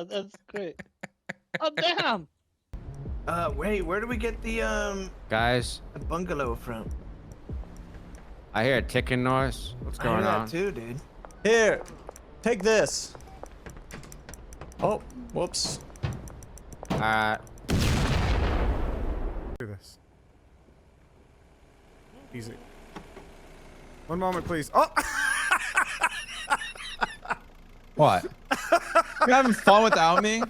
That's great. Oh damn! Wait, where do we get the Guys, bungalow from? I hear a ticking noise. What's I hear going that on? too, dude. Here, take this. Oh, whoops. Alright. Do this. Easy. One moment, please. Oh! What? You having fun without me?